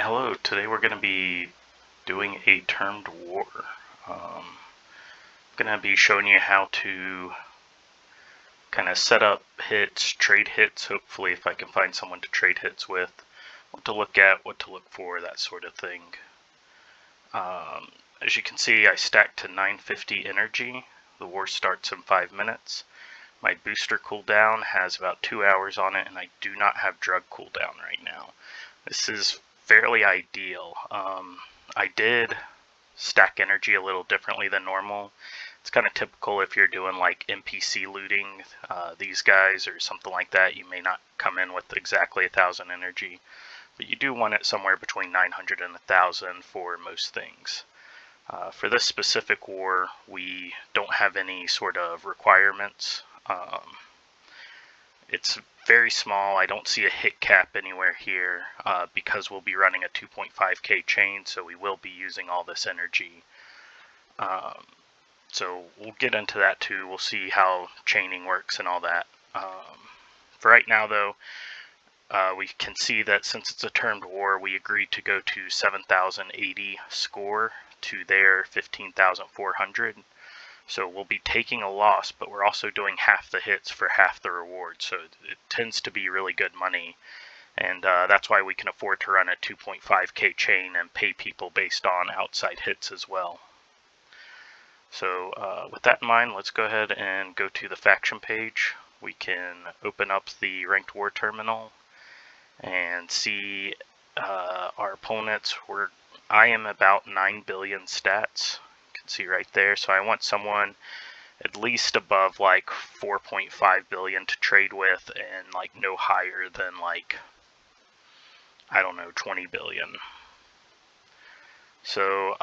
Hello, today we're going to be doing a termed war. I'm going to be showing you how to kind of set up hits, trade hits, hopefully if I can find someone to trade hits with, what to look at, what to look for, that sort of thing. As you can see, I stacked to 950 energy. The war starts in 5 minutes. My booster cooldown has about 2 hours on it, and I do not have drug cooldown right now. This is fairly ideal. I did stack energy a little differently than normal. It's kind of typical if you're doing like NPC looting, these guys or something like that. You may not come in with exactly 1,000 energy, but you do want it somewhere between 900 and 1,000 for most things. For this specific war, we don't have any sort of requirements. It's very small. I don't see a hit cap anywhere here because we'll be running a 2.5k chain, so we will be using all this energy. So we'll get into that too. We'll see how chaining works and all that. For right now though, we can see that since it's a termed war, we agreed to go to 7,080 score to their 15,400. So we'll be taking a loss, but we're also doing half the hits for half the reward. So it tends to be really good money. And that's why we can afford to run a 2.5k chain and pay people based on outside hits as well. So with that in mind, let's go ahead and go to the faction page. We can open up the ranked war terminal and see our opponents. I am about 9 billion stats. See right there. So I want someone at least above like 4.5 billion to trade with, and like no higher than like, I don't know, 20 billion. So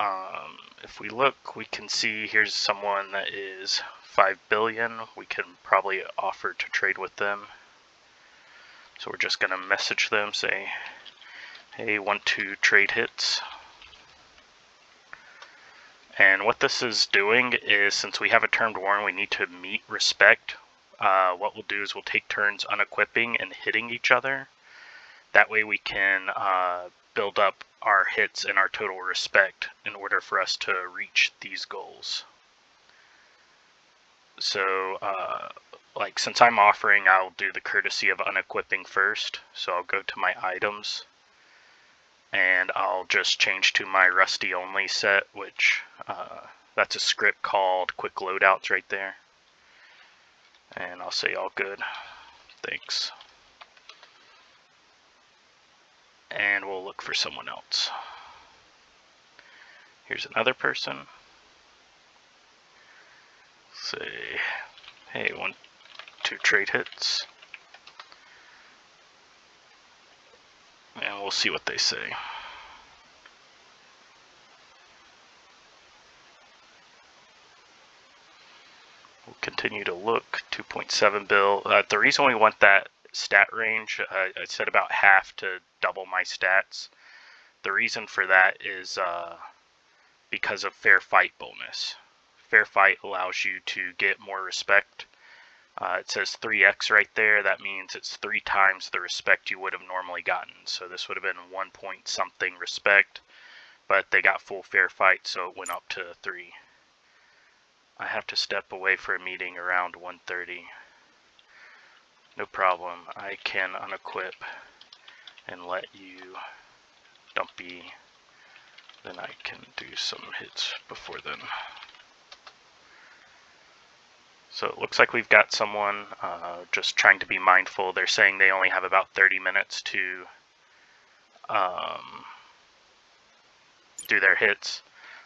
if we look, we can see here's someone that is 5 billion. We can probably offer to trade with them. So we're just gonna message them, say, hey, want to trade hits. And what this is doing is, since we have a termed war and we need to meet respect, what we'll do is we'll take turns unequipping and hitting each other. That way we can build up our hits and our total respect in order for us to reach these goals. So, like since I'm offering, I'll do the courtesy of unequipping first. So I'll go to my items, and I'll just change to my Rusty Only set, which that's a script called Quick Loadouts right there. And I'll say all good, thanks. And we'll look for someone else. Here's another person. Say, hey, want to trade hits? And we'll see what they say. We'll continue to look. 2.7 bill. The reason we want that stat range, I said about half to double my stats. The reason for that is because of fair fight bonus. Fair fight allows you to get more respect. It says 3x right there. That means it's 3 times the respect you would have normally gotten. So this would have been 1 point something respect, but they got full fair fight, so it went up to 3. I have to step away for a meeting around 1:30. No problem. I can unequip and let you dumpy. Then I can do some hits before then. So it looks like we've got someone just trying to be mindful. They're saying they only have about 30 minutes to do their hits.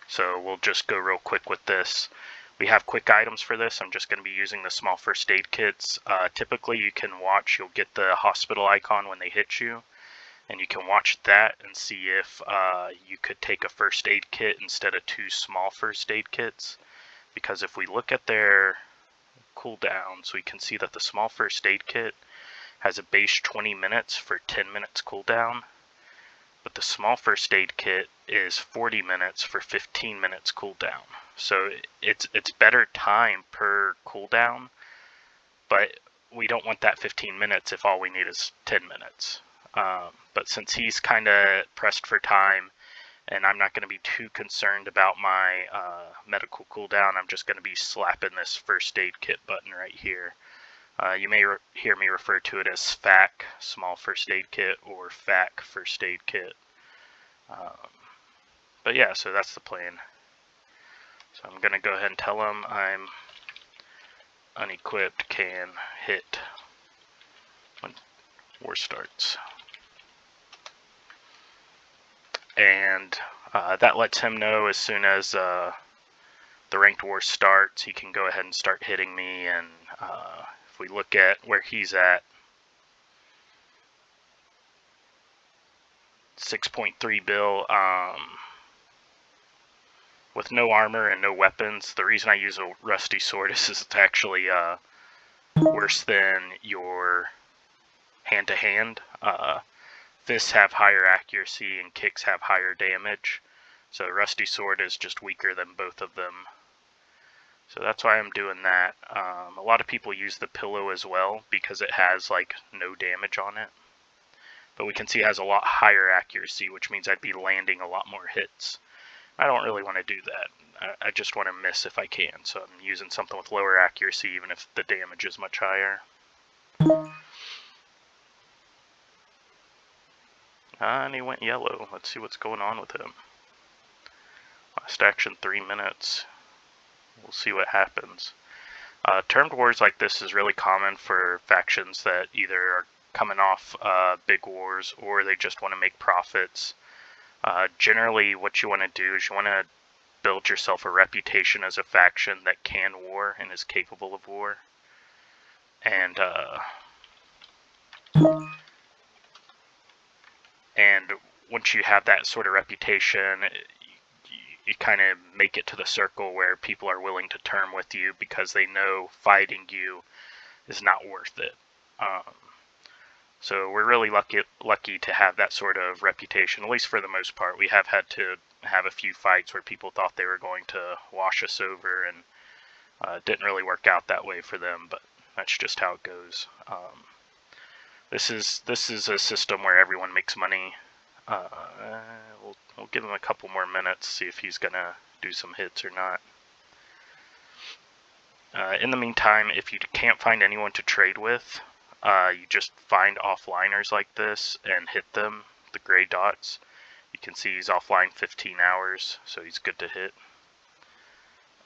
So we'll just go real quick with this. We have quick items for this. I'm just going to be using the small first aid kits. Typically you can watch, you'll get the hospital icon when they hit you, and you can watch that and see if you could take a first aid kit instead of 2 small first aid kits. Because if we look at their cooldowns, we can see that the small first aid kit has a base 20 minutes for 10 minutes cooldown, but the small first aid kit is 40 minutes for 15 minutes cooldown. So it's better time per cooldown, but we don't want that 15 minutes if all we need is 10 minutes. But since he's kind of pressed for time, and I'm not going to be too concerned about my medical cooldown, I'm just going to be slapping this first aid kit button right here. You may hear me refer to it as FAC, small first aid kit, or FAC, first aid kit. But yeah, so that's the plan. So I'm going to go ahead and tell him I'm unequipped, can hit when war starts. And that lets him know as soon as the ranked war starts, he can go ahead and start hitting me. And if we look at where he's at, 6.3 bill, with no armor and no weapons. The reason I use a rusty sword is it's actually worse than your hand-to-hand. Fists have higher accuracy and kicks have higher damage. So rusty sword is just weaker than both of them. So that's why I'm doing that. A lot of people use the pillow as well because it has like no damage on it. But we can see it has a lot higher accuracy, which means I'd be landing a lot more hits. I don't really want to do that. I just want to miss if I can. So I'm using something with lower accuracy even if the damage is much higher. And he went yellow. Let's see what's going on with him. Last action 3 minutes. We'll see what happens. Termed wars like this is really common for factions that either are coming off big wars or they just want to make profits. Generally, what you want to do is you want to build yourself a reputation as a faction that can war and is capable of war. And once you have that sort of reputation, you kind of make it to the circle where people are willing to term with you because they know fighting you is not worth it. So we're really lucky to have that sort of reputation, at least for the most part. We have had to have a few fights where people thought they were going to wash us over, and it didn't really work out that way for them, but that's just how it goes. This is a system where everyone makes money. We'll give him a couple more minutes, see if he's gonna do some hits or not. In the meantime, if you can't find anyone to trade with, you just find offliners like this and hit them, the gray dots. You can see he's offline 15 hours, so he's good to hit.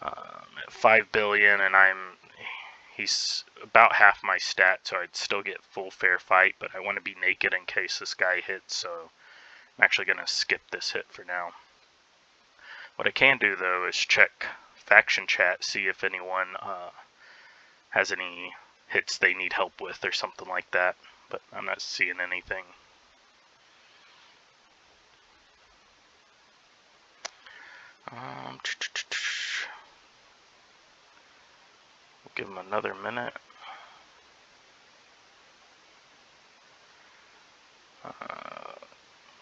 At 5 billion, and he's about half my stat, so I'd still get full fair fight, but I want to be naked in case this guy hits, so I'm actually going to skip this hit for now. What I can do, though, is check faction chat, see if anyone has any hits they need help with or something like that, but I'm not seeing anything. We'll give him another minute.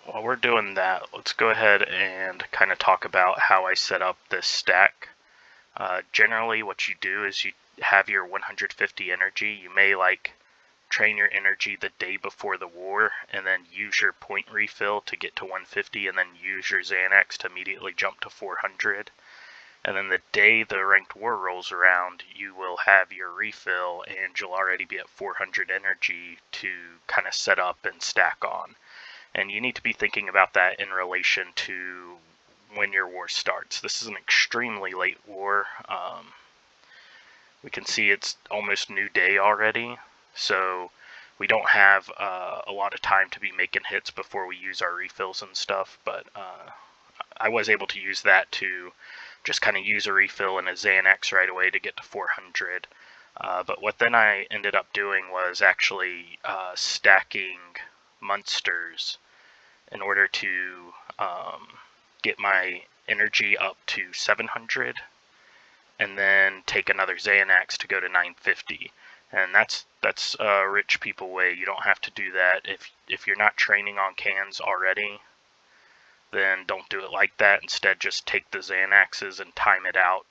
While we're doing that, let's go ahead and kind of talk about how I set up this stack. Generally, what you do is you have your 150 energy. You may train your energy the day before the war and then use your point refill to get to 150 and then use your Xanax to immediately jump to 400. And then the day the ranked war rolls around, you will have your refill and you'll already be at 400 energy to kind of set up and stack on. And you need to be thinking about that in relation to when your war starts. This is an extremely late war. We can see it's almost new day already, so we don't have a lot of time to be making hits before we use our refills and stuff, but I was able to use that to just kind of use a refill and a Xanax right away to get to 400. But what then I ended up doing was actually stacking Munsters in order to get my energy up to 700 and then take another Xanax to go to 950. And that's a rich people way. You don't have to do that. If you're not training on cans already, then don't do it like that. Instead, just take the Xanaxes and time it out.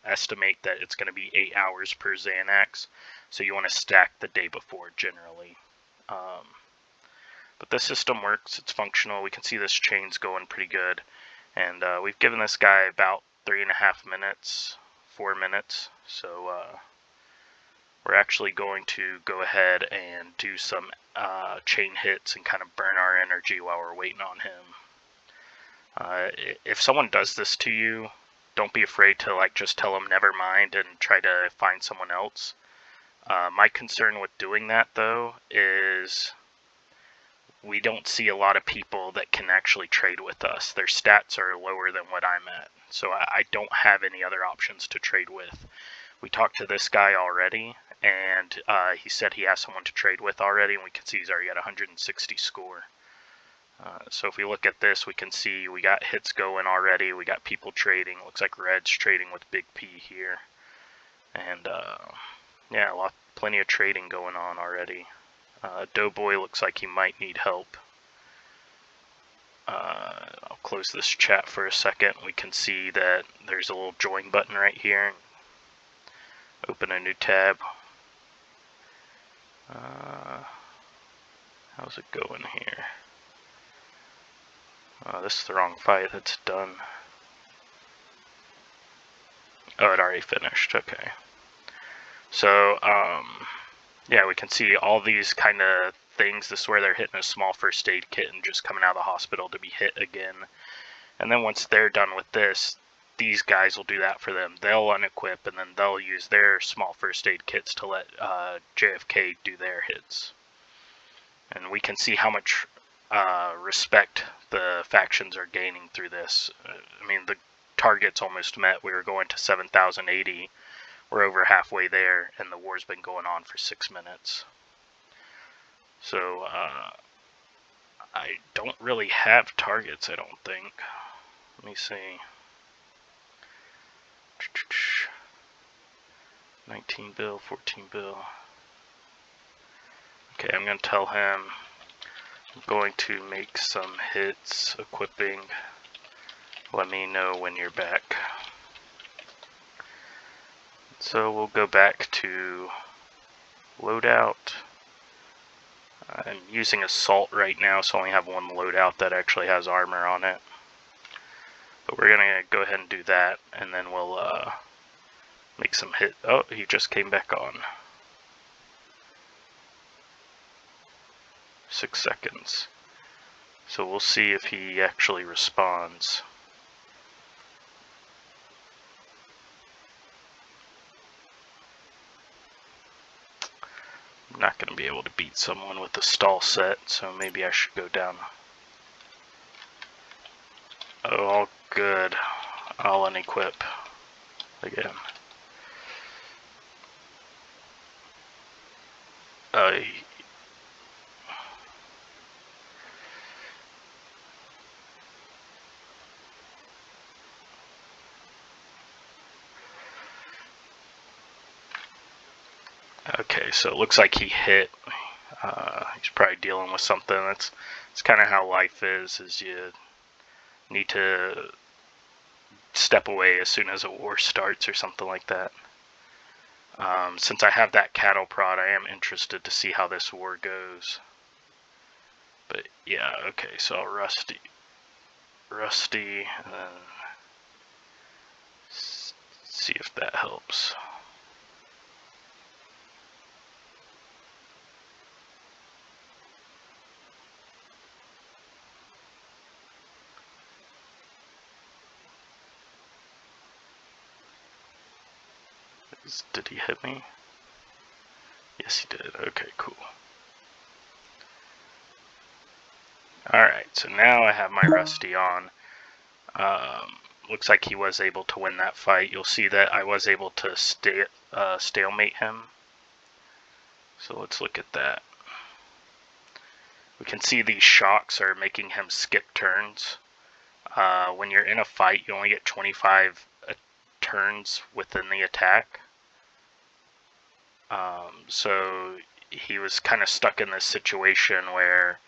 Estimate that it's going to be 8 hours per Xanax. So you want to stack the day before generally. But the system works, it's functional. We can see this chain's going pretty good. And we've given this guy about 3.5 minutes, 4 minutes. So we're actually going to go ahead and do some chain hits and kind of burn our energy while we're waiting on him. If someone does this to you, don't be afraid to just tell them never mind and try to find someone else. My concern with doing that though is we don't see a lot of people that can actually trade with us. Their stats are lower than what I'm at, so I don't have any other options to trade with. We talked to this guy already, and he said he has someone to trade with already, and we can see he's already got 160 score. So if we look at this, we can see we got hits going already. We got people trading. Looks like Red's trading with Big P here, and yeah, plenty of trading going on already. Doughboy looks like he might need help. I'll close this chat for a second. We can see that there's a little join button right here. Open a new tab. How's it going here? This is the wrong fight. That's done. Oh, it already finished. Okay. So, yeah, we can see all these kind of things. This is where they're hitting a small first aid kit and just coming out of the hospital to be hit again. And then once they're done with this, these guys will do that for them. They'll unequip, and then they'll use their small first aid kits to let JFK do their hits. And we can see how much respect the factions are gaining through this. I mean, the target's almost met. We were going to 7,080. We're over halfway there, and the war's been going on for 6 minutes. So, I don't really have targets, I don't think. Let me see. 19 bill, 14 bill. Okay, I'm going to tell him I'm going to make some hits, equipping. Let me know when you're back. So we'll go back to loadout. I'm using assault right now, so I only have one loadout that actually has armor on it. But we're gonna go ahead and do that, and then we'll make some hit. Oh, he just came back on. 6 seconds. So we'll see if he actually responds. I'm not going to be able to beat someone with a stall set, so maybe I should go down. Oh, all good. I'll unequip again. Okay, so it looks like he hit. He's probably dealing with something. That's kind of how life is you need to step away as soon as a war starts or something like that. Since I have that Cattleprod, I am interested to see how this war goes. But yeah, okay, so Rusty, and then see if that helps. Did he hit me? Yes, he did. Okay, cool. Alright, so now I have my Rusty on. Looks like he was able to win that fight. You'll see that I was able to stalemate him. So let's look at that. We can see these shocks are making him skip turns. When you're in a fight, you only get 25 turns within the attack. So he was kind of stuck in this situation where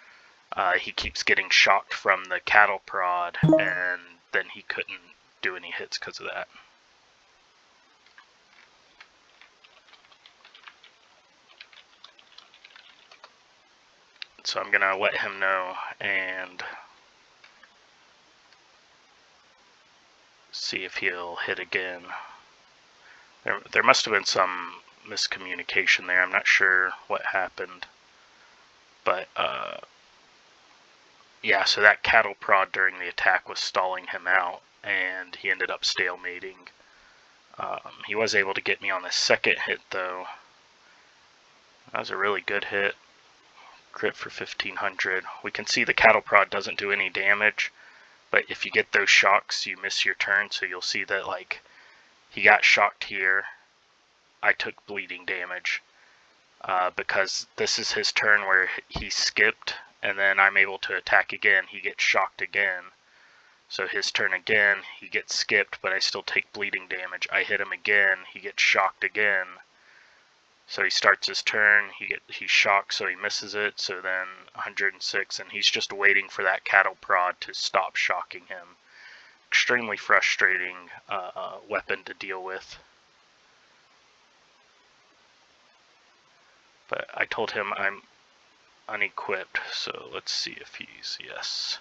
he keeps getting shocked from the Cattleprod, and then he couldn't do any hits because of that. So I'm gonna let him know and see if he'll hit again. There must have been some miscommunication there. I'm not sure what happened, but yeah, so that Cattleprod during the attack was stalling him out, and he ended up stalemating. He was able to get me on the second hit, though. That was a really good hit. Crit for 1500. We can see the Cattleprod doesn't do any damage, but if you get those shocks, you miss your turn, so you'll see that, like, he got shocked here. I took bleeding damage, because this is his turn where he skipped, and then I'm able to attack again. He gets shocked again. So his turn again, he gets skipped, but I still take bleeding damage. I hit him again, he gets shocked again. So he starts his turn, he's shocked, so he misses it. So then 106, and he's just waiting for that Cattleprod to stop shocking him. Extremely frustrating weapon to deal with. But I told him I'm unequipped, so let's see if he's yes.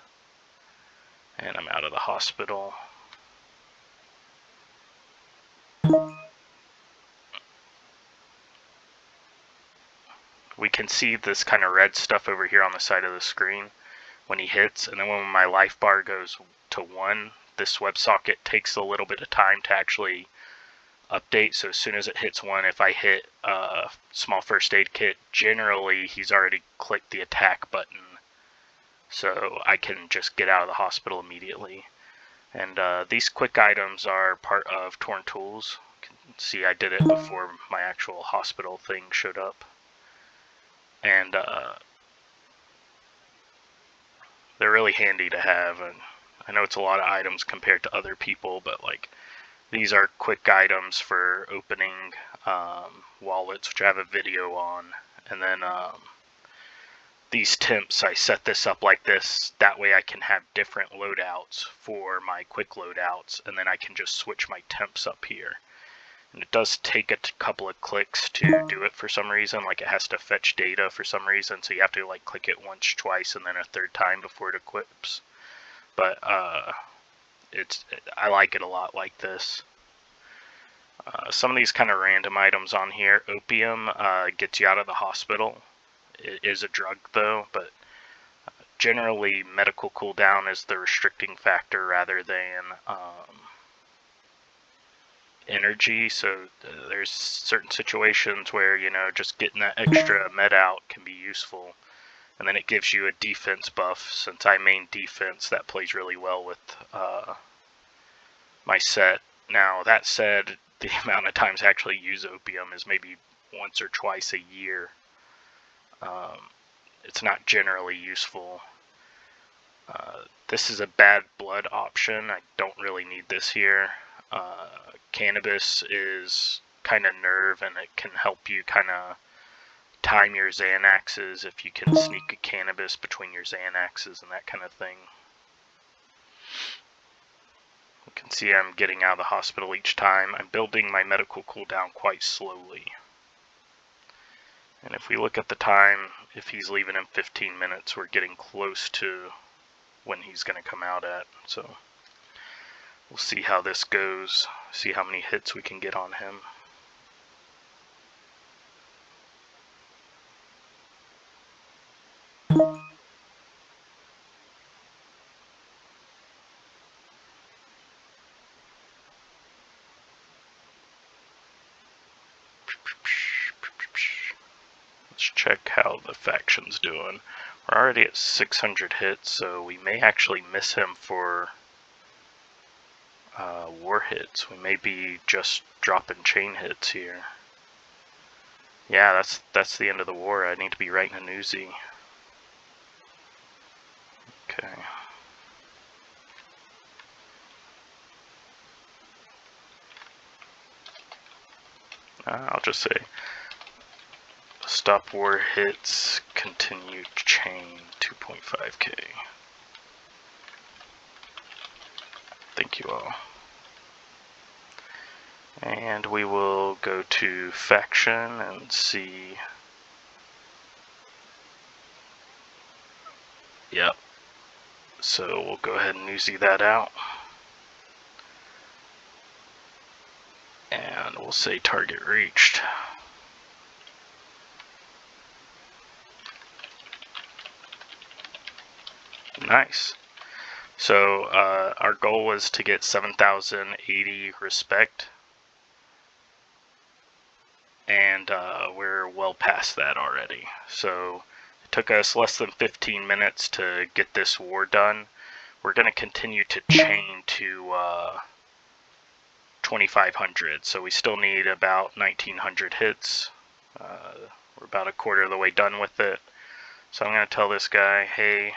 And I'm out of the hospital. We can see this kind of red stuff over here on the side of the screen when he hits, and then when my life bar goes to 1, this WebSocket takes a little bit of time to actually update. So as soon as it hits 1, if I hit a small first aid kit, generally he's already clicked the attack button, so I can just get out of the hospital immediately. And these quick items are part of Torn Tools. You can see I did it before my actual hospital thing showed up. And they're really handy to have. And I know it's a lot of items compared to other people, but like these are quick items for opening wallets, which I have a video on. And then these temps, I set this up like this, that way I can have different loadouts for my quick loadouts, and then I can just switch my temps up here. And it does take a couple of clicks to do it for some reason, like it has to fetch data for some reason, so you have to like click it once, twice, and then a third time before it equips. But I like it a lot like this. Some of these kind of random items on here, opium gets you out of the hospital. It is a drug though, but generally medical cooldown is the restricting factor rather than energy. So there's certain situations where, you know, just getting that extra med out can be useful. And then it gives you a defense buff. Since I main defense, that plays really well with my set. Now, that said, the amount of times I actually use opium is maybe once or twice a year. It's not generally useful. This is a bad blood option. I don't really need this here. Cannabis is kind of nerve, and it can help you kind of time your Xanaxes if you can sneak a cannabis between your Xanaxes and that kind of thing. You can see I'm getting out of the hospital each time. I'm building my medical cooldown quite slowly. And if we look at the time, if he's leaving in 15 minutes, we're getting close to when he's going to come out at. So we'll see how this goes, see how many hits we can get on him. Let's check how the faction's doing. We're already at 600 hits, so we may actually miss him for war hits. We may be just dropping chain hits here. Yeah, that's the end of the war. I need to be writing a newsie. Okay. I'll just say stop war hits, continue chain 2.5k. Thank you all. And we will go to faction and see. Yep. So we'll go ahead and Uzi that out. And we'll say target reached. Nice. So our goal was to get 7,080 respect. And we're well past that already. So it took us less than 15 minutes to get this war done. We're going to continue to chain to 2,500, so we still need about 1,900 hits. We're about a quarter of the way done with it. So I'm going to tell this guy, hey,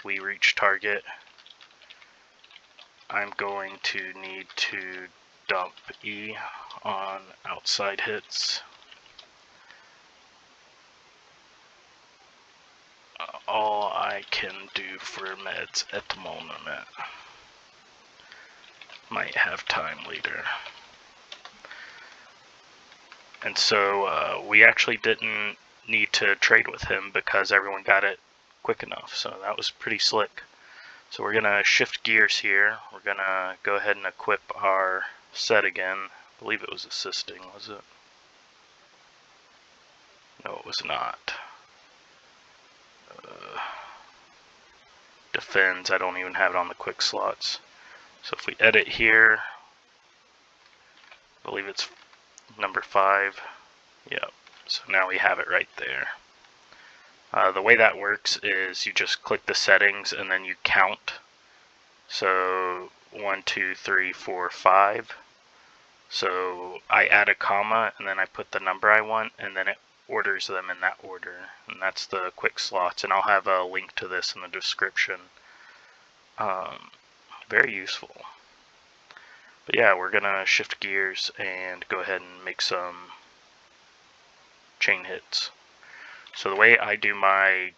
we reached target. I'm going to need to dump E on outside hits. All I can do for meds at the moment. Might have time later. And so we actually didn't need to trade with him because everyone got it quick enough. So that was pretty slick. So we're going to shift gears here. We're going to go ahead and equip our set again. I believe it was assisting, was it? No, it was not. Defends, I don't even have it on the quick slots. So if we edit here, I believe it's number 5. Yep, so now we have it right there. The way that works is you just click the settings and then you count. So 1, 2, 3, 4, 5. So I add a comma and then I put the number I want and then it orders them in that order. And that's the quick slots, and I'll have a link to this in the description. Very useful. But yeah, we're gonna shift gears and go ahead and make some chain hits. So the way I do my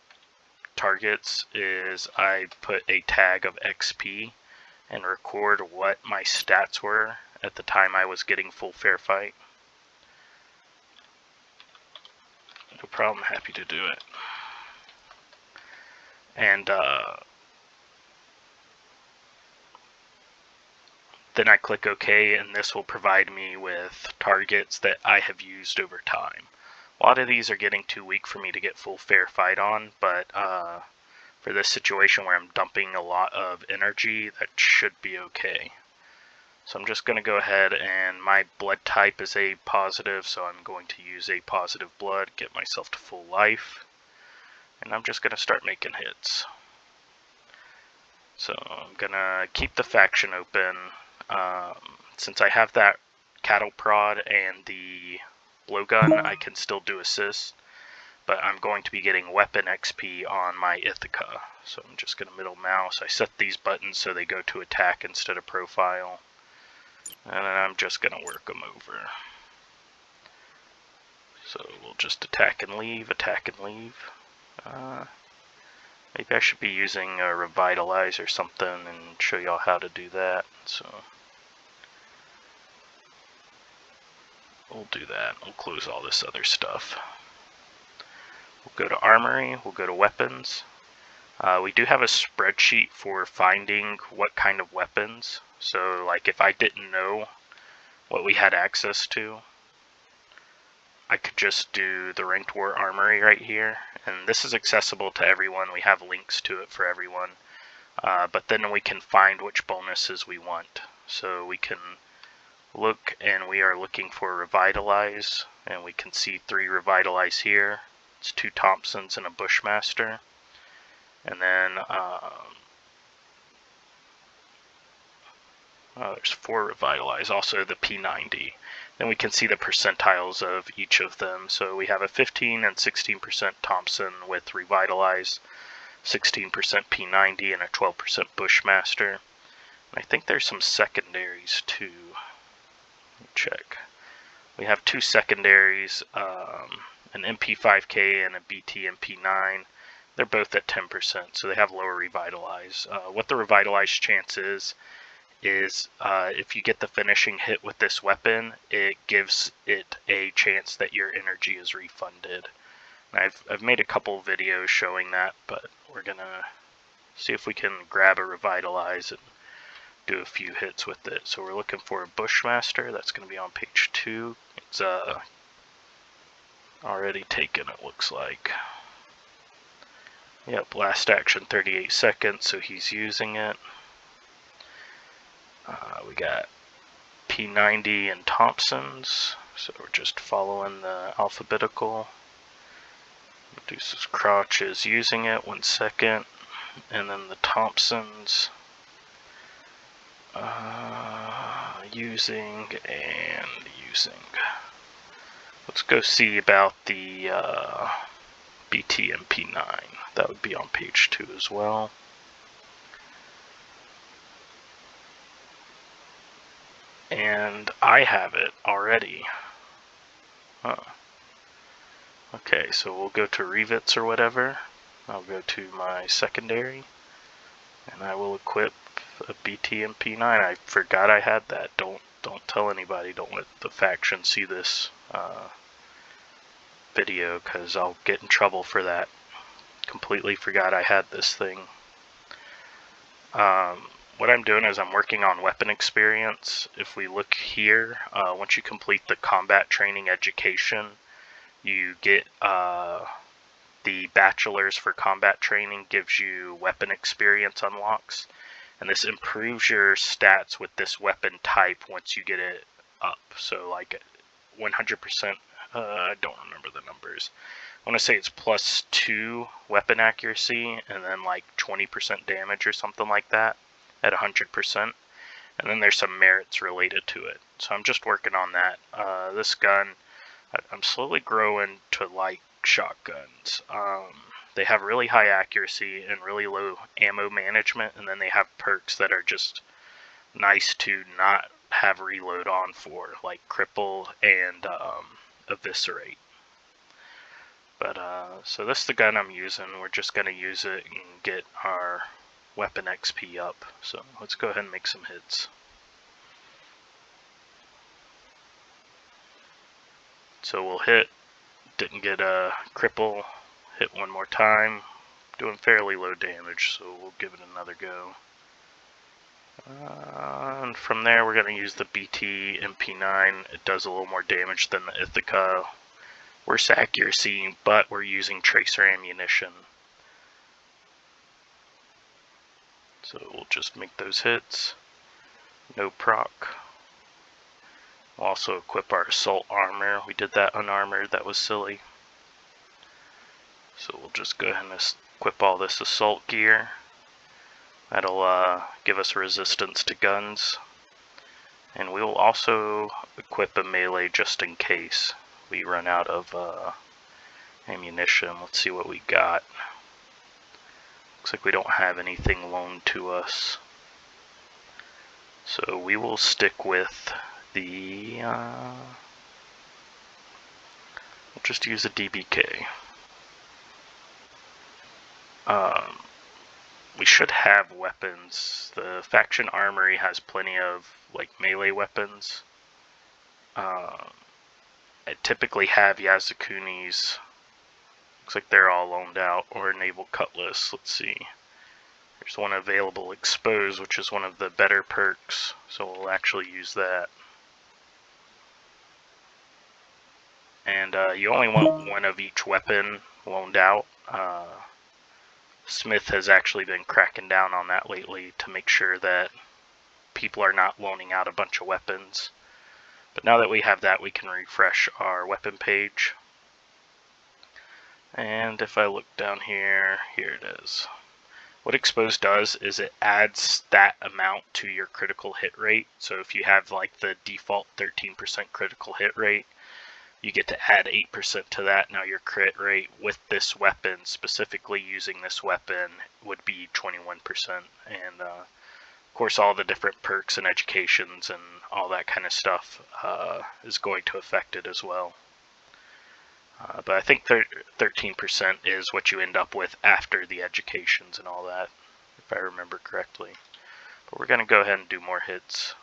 targets is I put a tag of XP and record what my stats were at the time I was getting full fair fight. No problem, happy to do it. And then I click OK, and this will provide me with targets that I have used over time. A lot of these are getting too weak for me to get full fair fight on, but for this situation where I'm dumping a lot of energy, that should be okay. So I'm just going to go ahead, and my blood type is A positive, so I'm going to use A positive blood, get myself to full life, and I'm just going to start making hits. So I'm going to keep the faction open. Since I have that Cattleprod and the blowgun, I can still do assists, but I'm going to be getting weapon XP on my Ithaca. So I'm just going to middle mouse. I set these buttons so they go to attack instead of profile. And then I'm just going to work them over. So we'll just attack and leave, attack and leave. Maybe I should be using a Revitalize or something and show y'all how to do that. So we'll do that. We'll close all this other stuff. We'll go to Armory, we'll go to Weapons. We do have a spreadsheet for finding what kind of weapons. So like if I didn't know what we had access to, I could just do the Ranked War Armory right here. And this is accessible to everyone. We have links to it for everyone. But then we can find which bonuses we want. So we can look, and we are looking for Revitalize. And we can see 3 Revitalize here. It's 2 Thompsons and a Bushmaster. And then there's 4 Revitalize, also the P90. Then we can see the percentiles of each of them. So we have a 15 and 16% Thompson with Revitalize, 16% P90, and a 12% Bushmaster. And I think there's some secondaries too. Let me check. We have 2 secondaries, an MP5K and a BT MP9. They're both at 10%, so they have lower Revitalize. What the Revitalize chance is if you get the finishing hit with this weapon, it gives it a chance that your energy is refunded. And I've made a couple videos showing that, but we're gonna see if we can grab a Revitalize and do a few hits with it. So we're looking for a Bushmaster. That's going to be on page 2. It's already taken, it looks like. Yep, last action 38 seconds, so he's using it. We got P90 and Thompson's, so we're just following the alphabetical. Medusa's Crotch is using it, 1 second. And then the Thompson's using and using. Let's go see about the BT and P9. That would be on page 2 as well. And I have it already. Huh. Okay, so we'll go to Revits or whatever. I'll go to my secondary, and I will equip a BT and P9. I forgot I had that. Don't tell anybody. Don't let the faction see this video, because I'll get in trouble for that. Completely forgot I had this thing. What I'm doing is I'm working on weapon experience. If we look here, once you complete the combat training education, you get the bachelor's for combat training gives you weapon experience unlocks, and this improves your stats with this weapon type once you get it up. So like 100%, I don't remember the numbers. I want to say it's +2 weapon accuracy and then like 20% damage or something like that at 100%. And then there's some merits related to it. So I'm just working on that. This gun, I'm slowly growing to like shotguns. They have really high accuracy and really low ammo management, and then they have perks that are just nice to not have reload on for, like cripple and eviscerate. But so this is the gun I'm using. We're just gonna use it and get our weapon XP up. So let's go ahead and make some hits. So we'll hit, didn't get a cripple, hit one more time, doing fairly low damage, so we'll give it another go. And from there we're going to use the BT MP9. It does a little more damage than the Ithaca. Worse accuracy, but we're using tracer ammunition. So we'll just make those hits. No proc. We'll also equip our assault armor. We did that unarmored, that was silly. So we'll just go ahead and equip all this assault gear. That'll give us resistance to guns. And we will also equip a melee just in case we run out of ammunition. Let's see what we got. Looks like we don't have anything loaned to us. So we will stick with the... we'll just use a DBK. We should have weapons. The faction armory has plenty of like melee weapons. I typically have Yasukuni's. Looks like they're all loaned out, or Naval Cutlass. Let's see. There's one available, Expose, which is one of the better perks, so we'll actually use that. And you only want one of each weapon loaned out. Smith has actually been cracking down on that lately to make sure that people are not loaning out a bunch of weapons. But now that we have that, we can refresh our weapon page. And if I look down here, here it is. What Expose does is it adds that amount to your critical hit rate. So if you have like the default 13% critical hit rate, you get to add 8% to that. Now your crit rate with this weapon, specifically using this weapon, would be 21%. And of course all the different perks and educations and all that kind of stuff is going to affect it as well. But I think 13% is what you end up with after the educations and all that, if I remember correctly. But we're going to go ahead and do more hits.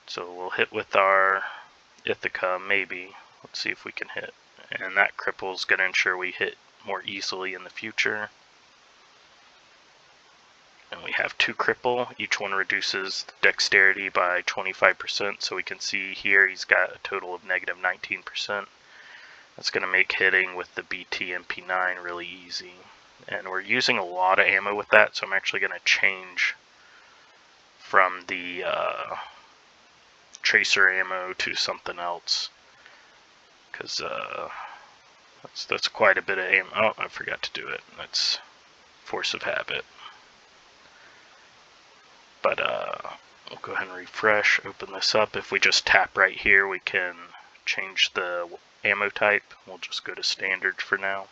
So we'll hit with our Ithaca, maybe. Let's see if we can hit. And that cripple is going to ensure we hit more easily in the future. And we have 2 cripple. Each one reduces the dexterity by 25%. So we can see here he's got a total of negative 19%. That's going to make hitting with the BT MP9 really easy. And we're using a lot of ammo with that, so I'm actually going to change from the tracer ammo to something else, because that's quite a bit of ammo. Oh, I forgot to do it. That's force of habit. But we'll go ahead and refresh, open this up. If we just tap right here, we can change the ammo type. We'll just go to standard for now.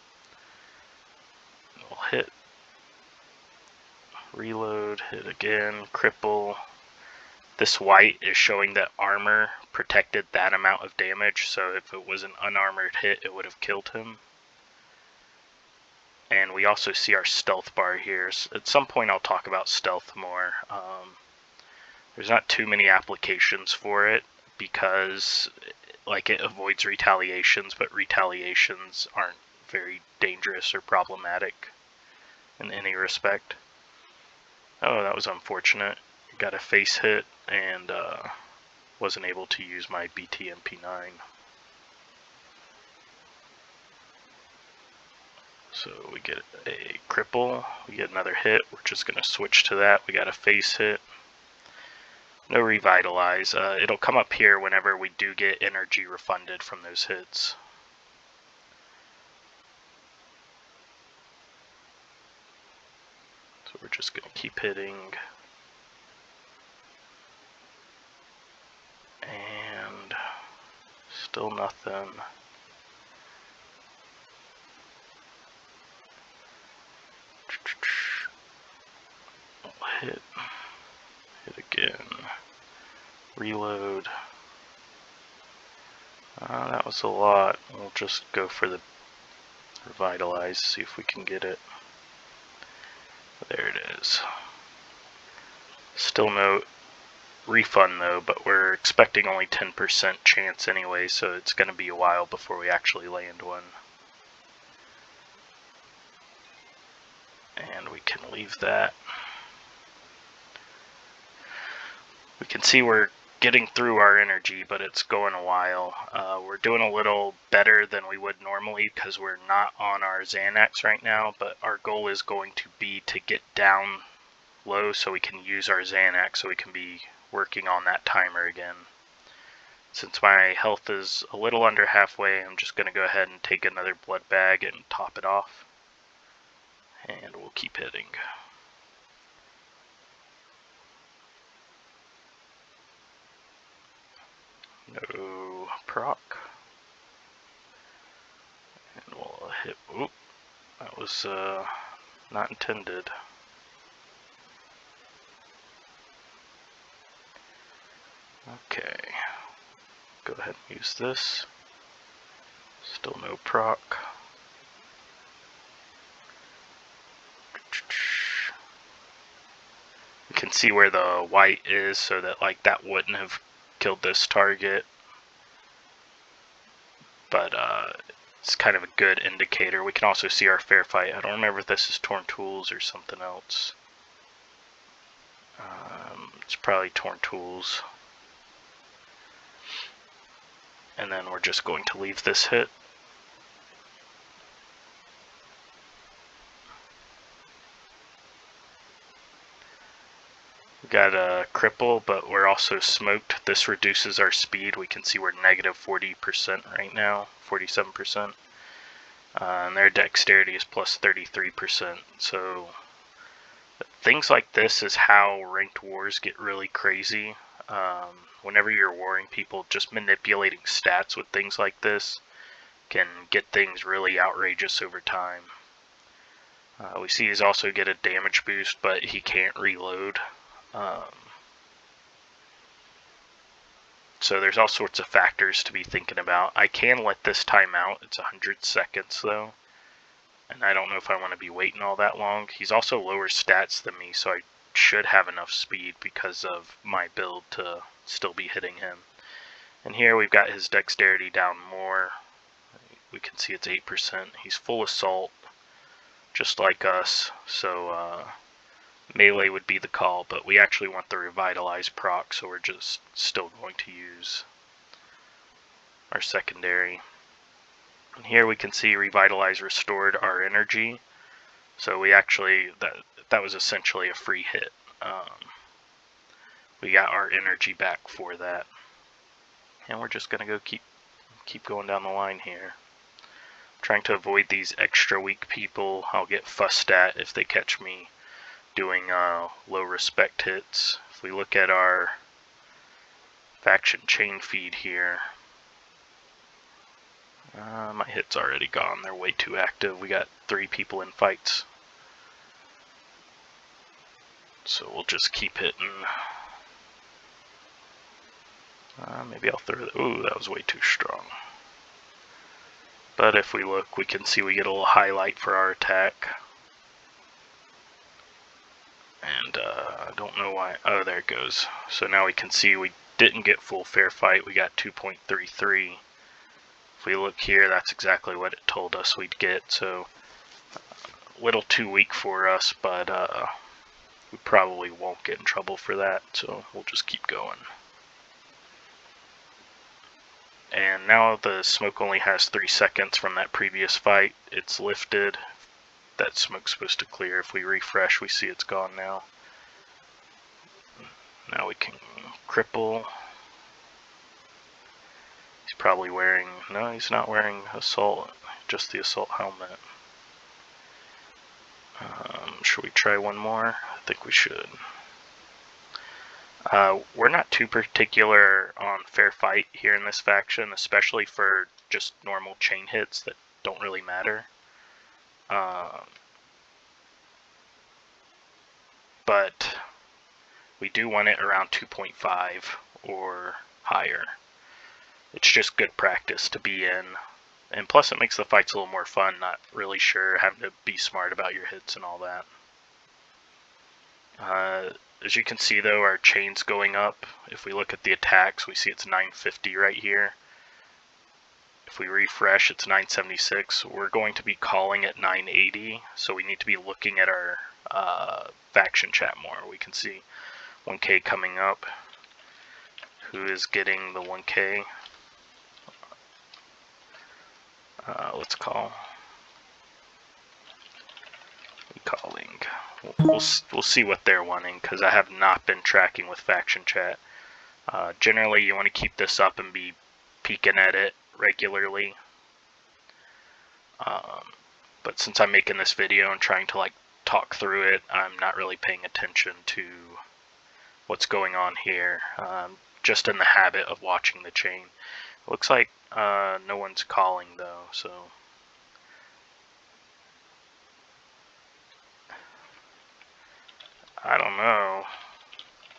We'll hit, reload, hit again, cripple. This white is showing that armor protected that amount of damage, so if it was an unarmored hit, it would have killed him. And we also see our stealth bar here. So at some point I'll talk about stealth more. There's not too many applications for it because like it avoids retaliations, but retaliations aren't very dangerous or problematic in any respect. Oh, that was unfortunate. Got a face hit and wasn't able to use my BT MP9. So we get a cripple, we get another hit, we're just going to switch to that. We got a face hit. No revitalize. It'll come up here whenever we do get energy refunded from those hits. So we're just going to keep hitting. And still nothing. Hit again, reload. That was a lot. We'll just go for the revitalize, see if we can get it. There it is. Still no refund though, but we're expecting only 10% chance anyway, so it's going to be a while before we actually land one. And we can leave that. We can see we're getting through our energy, but it's going a while. We're doing a little better than we would normally because we're not on our Xanax right now, but our goal is going to be to get down low so we can use our Xanax, so we can be working on that timer again. Since my health is a little under halfway, I'm just going to go ahead and take another blood bag and top it off. And we'll keep hitting. No proc. And we'll hit, oop, that was not intended. Okay, go ahead and use this. Still no proc. We can see where the white is, so that like that wouldn't have killed this target, but it's kind of a good indicator. We can also see our fair fight. I don't remember if this is torn tools or something else. It's probably torn tools. And then we're just going to leave this hit. We got a cripple, but we're also smoked. This reduces our speed. We can see we're negative 40% right now, 47%. And their dexterity is plus 33%. So things like this is how ranked wars get really crazy. Whenever you're warring people, just manipulating stats with things like this can get things really outrageous over time. We see he's also get a damage boost, but he can't reload. So there's all sorts of factors to be thinking about. I can let this time out. It's 100 seconds though, and I don't know if I want to be waiting all that long. He's also lower stats than me, so I should have enough speed because of my build to still be hitting him. And here we've got his dexterity down more. We can see it's 8%. He's full assault, just like us, so melee would be the call, but we actually want the revitalize proc, so we're just still going to use our secondary. And here we can see revitalize restored our energy, so we actually, that was essentially a free hit. We got our energy back for that, and we're just gonna go keep going down the line here, trying to avoid these extra weak people. I'll get fussed at if they catch me doing low respect hits. If we look at our faction chain feed here, my hit's already gone. They're way too active. We got 3 people in fights, so we'll just keep hitting. Maybe I'll throw the, ooh, that was way too strong. But if we look, we can see we get a little highlight for our attack. And I don't know why, oh, there it goes. So now we can see we didn't get full fair fight, we got 2.33. If we look here, that's exactly what it told us we'd get, so a little too weak for us, but we probably won't get in trouble for that, so we'll just keep going. And now the smoke only has 3 seconds from that previous fight. It's lifted. That smoke's supposed to clear. If we refresh, we see it's gone now. Now we can cripple. He's probably wearing, no, he's not wearing assault, just the assault helmet. Should we try one more? I think we should. We're not too particular on fair fight here in this faction, especially for just normal chain hits that don't really matter. But we do want it around 2.5 or higher. It's just good practice to be in, and plus it makes the fights a little more fun, not really sure, having to be smart about your hits and all that. As you can see though, our chain's going up. If we look at the attacks, we see it's 950 right here. If we refresh, it's 976. We're going to be calling at 980, so we need to be looking at our faction chat more. We can see 1K coming up. Who is getting the 1K? Let's call. Calling. We'll see what they're wanting, because I have not been tracking with faction chat. Generally, you want to keep this up and be peeking at it regularly. But since I'm making this video and trying to like talk through it, I'm not really paying attention to what's going on here. Just in the habit of watching the chain. It looks like no one's calling though, so. I don't know.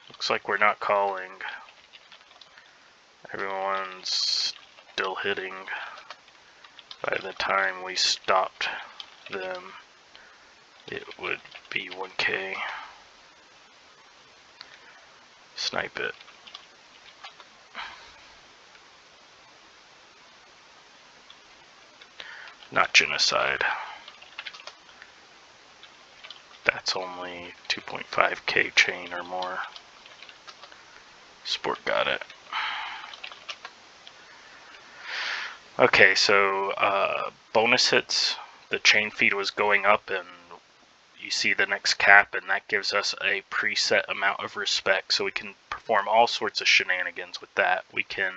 Looks like we're not calling. Everyone's still hitting. By the time we stopped them, it would be 1K. Snipe it. Not genocide. That's only 2.5K chain or more. Sport got it. Okay, so bonus hits, the chain feed was going up, and you see the next cap, and that gives us a preset amount of respect, so we can perform all sorts of shenanigans with that. We can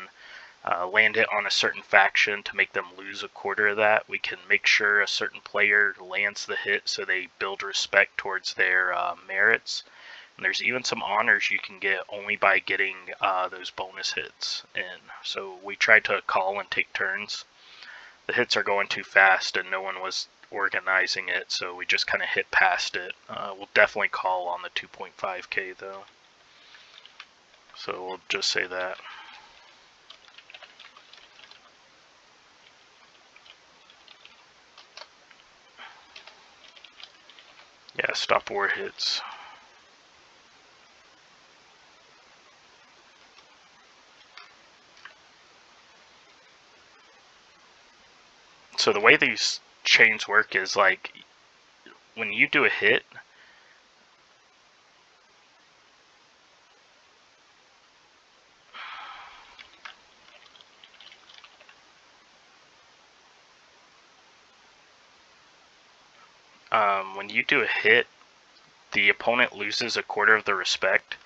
land it on a certain faction to make them lose a quarter of that. We can make sure a certain player lands the hit so they build respect towards their merits. And there's even some honors you can get only by getting those bonus hits in. So we tried to call and take turns. The hits are going too fast and no one was organizing it, so we just kind of hit past it. We'll definitely call on the 2.5K though. So we'll just say that. Yeah, stop war hits. So the way these chains work is like, when you do a hit, you do a hit, the opponent loses a quarter of the respect.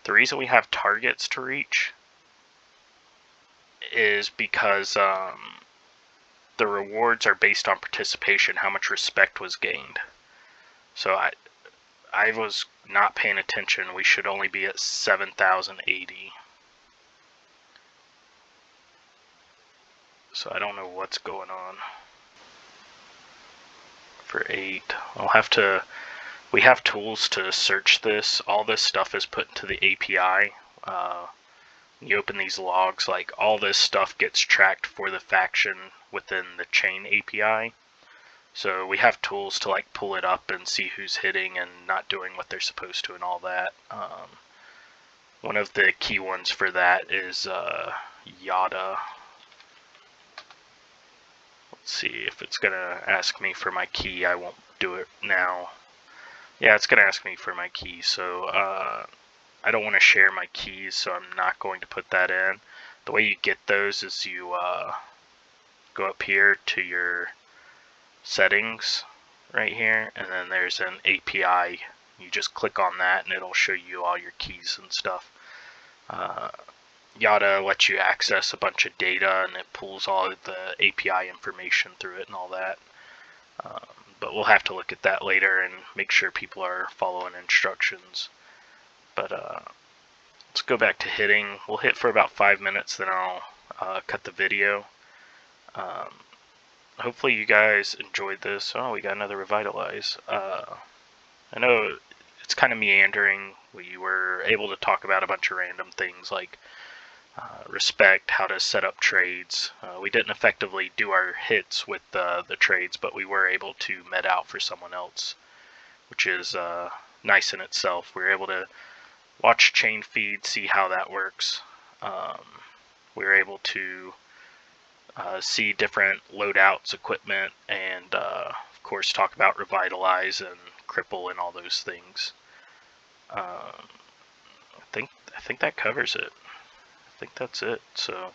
The reason we have targets to reach is because the rewards are based on participation, how much respect was gained. So I was not paying attention. We should only be at 7,080. So I don't know what's going on. For 8, I'll have to. We have tools to search this. All this stuff is put into the API. You open these logs, like all this stuff gets tracked for the faction within the chain API. So we have tools to like pull it up and see who's hitting and not doing what they're supposed to and all that. One of the key ones for that is Yada. Let's see if it's gonna ask me for my key. I won't do it now. Yeah, it's gonna ask me for my key, so I don't want to share my keys, so I'm not going to put that in. The way you get those is you go up here to your settings right here, and then there's an API. You just click on that and it'll show you all your keys and stuff. Yada lets you access a bunch of data, and it pulls all of the API information through it and all that. But we'll have to look at that later and make sure people are following instructions. But let's go back to hitting. We'll hit for about 5 minutes, then I'll cut the video. Hopefully you guys enjoyed this. Oh, we got another revitalize. I know it's kind of meandering. We were able to talk about a bunch of random things like respect, how to set up trades. We didn't effectively do our hits with the trades, but we were able to med out for someone else, which is nice in itself. We were able to watch chain feed, see how that works. We were able to see different loadouts, equipment, and of course talk about revitalize and cripple and all those things. I think that covers it. I think that's it. So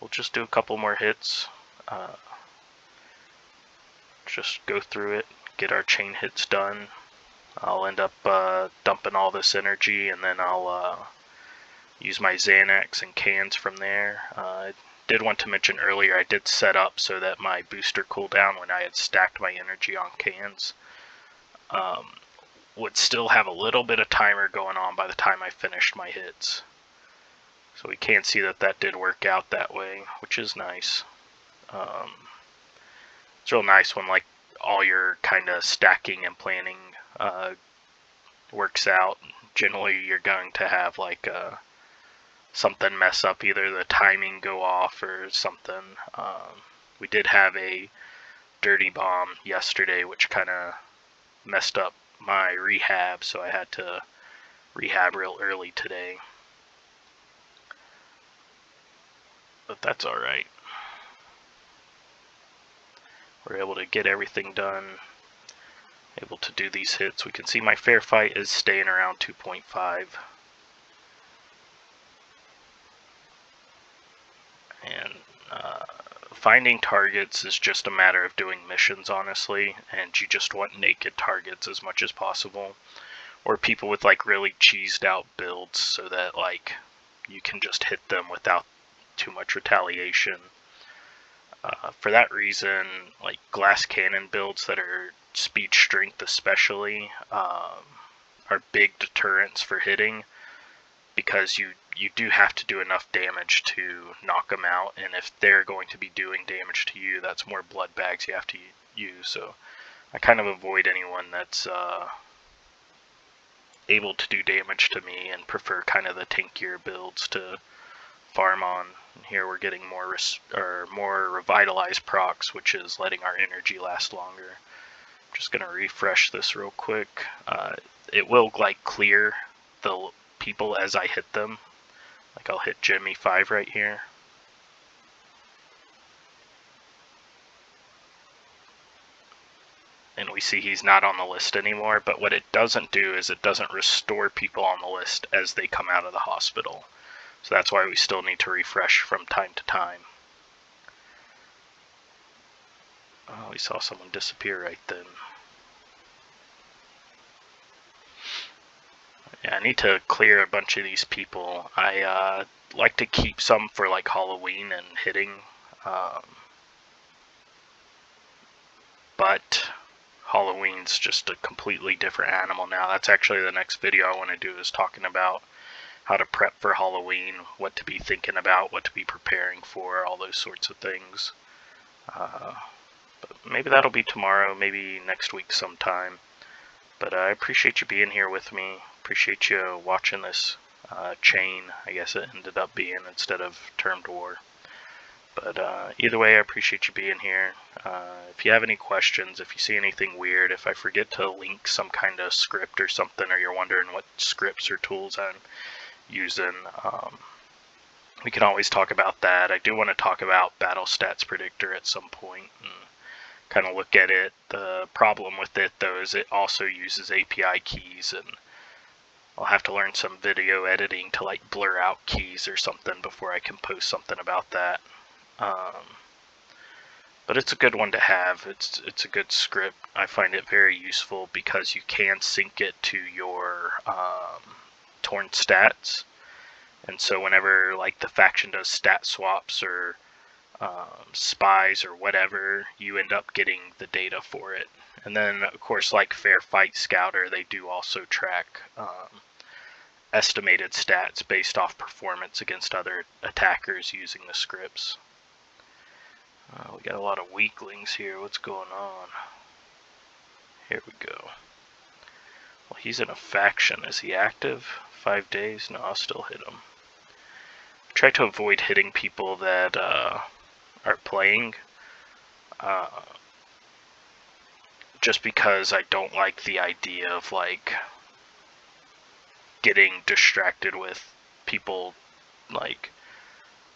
we'll just do a couple more hits. Just go through it, get our chain hits done. I'll end up dumping all this energy, and then I'll use my Xanax and cans from there. I did want to mention earlier, I did set up so that my booster cooldown, when I had stacked my energy on cans, would still have a little bit of timer going on by the time I finished my hits. So we can see that that did work out that way, which is nice. It's real nice when like all your kind of stacking and planning works out. Generally you're going to have like something mess up, either the timing go off or something. We did have a dirty bomb yesterday which kind of messed up my rehab, so I had to rehab real early today. But that's alright. We're able to get everything done, able to do these hits. We can see my fair fight is staying around 2.5. And finding targets is just a matter of doing missions, honestly, and you just want naked targets as much as possible, or people with like really cheesed out builds so that like you can just hit them without too much retaliation. For that reason, like glass cannon builds that are speed strength especially are big deterrents for hitting, because you do have to do enough damage to knock them out, and if they're going to be doing damage to you, that's more blood bags you have to use. So I kind of avoid anyone that's able to do damage to me and prefer kind of the tankier builds to farm on. And here we're getting more revitalized procs, which is letting our energy last longer. I'm just gonna refresh this real quick. It will like clear the people as I hit them. Like I'll hit Jimmy 5 right here. And we see he's not on the list anymore, but what it doesn't do is it doesn't restore people on the list as they come out of the hospital. So that's why we still need to refresh from time to time. Oh, we saw someone disappear right then. Yeah, I need to clear a bunch of these people. I like to keep some for like Halloween and hitting, but Halloween's just a completely different animal now. That's actually the next video I want to do, is talking about how to prep for Halloween, what to be thinking about, what to be preparing for, all those sorts of things. But maybe that'll be tomorrow, maybe next week sometime. But I appreciate you being here with me. Appreciate you watching this chain, I guess it ended up being, instead of termed war. But either way, I appreciate you being here. If you have any questions, if you see anything weird, if I forget to link some kind of script or something, or you're wondering what scripts or tools I'm using, we can always talk about that. I do want to talk about Battle Stats Predictor at some point and kind of look at it. The problem with it, though, is it also uses API keys, and I'll have to learn some video editing to like blur out keys or something before I can post something about that. But it's a good one to have. It's a good script. I find it very useful because you can sync it to your torn stats, and so whenever like the faction does stat swaps or spies or whatever, you end up getting the data for it. And then of course, like Fair Fight Scouter, they do also track estimated stats based off performance against other attackers using the scripts. We got a lot of weaklings here. What's going on? Here we go. Well, he's in a faction. Is he active? 5 days? No, I'll still hit him. I try to avoid hitting people that are playing, just because I don't like the idea of like getting distracted with people like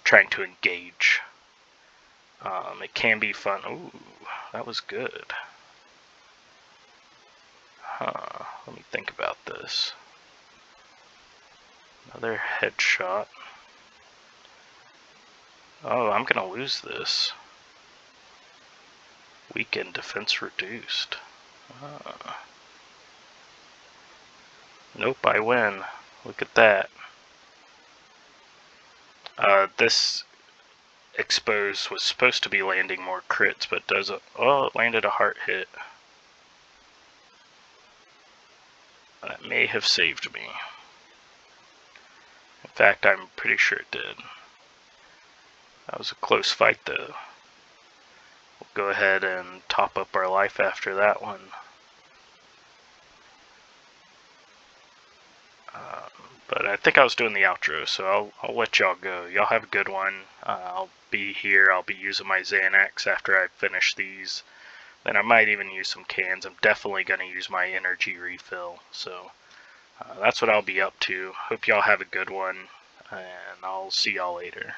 trying to engage. It can be fun. Ooh, that was good. Let me think about this. Another headshot. Oh, I'm gonna lose this. Weakened defense reduced. Nope, I win. Look at that. This expose was supposed to be landing more crits, but doesn't. Oh, it landed a heart hit. That may have saved me. In fact, I'm pretty sure it did. That was a close fight, though. We'll go ahead and top up our life after that one. But I think I was doing the outro, so I'll let y'all go. Y'all have a good one. I'll be here. I'll be using my Xanax after I finish these. Then I might even use some cans. I'm definitely going to use my energy refill. So that's what I'll be up to. Hope y'all have a good one, and I'll see y'all later.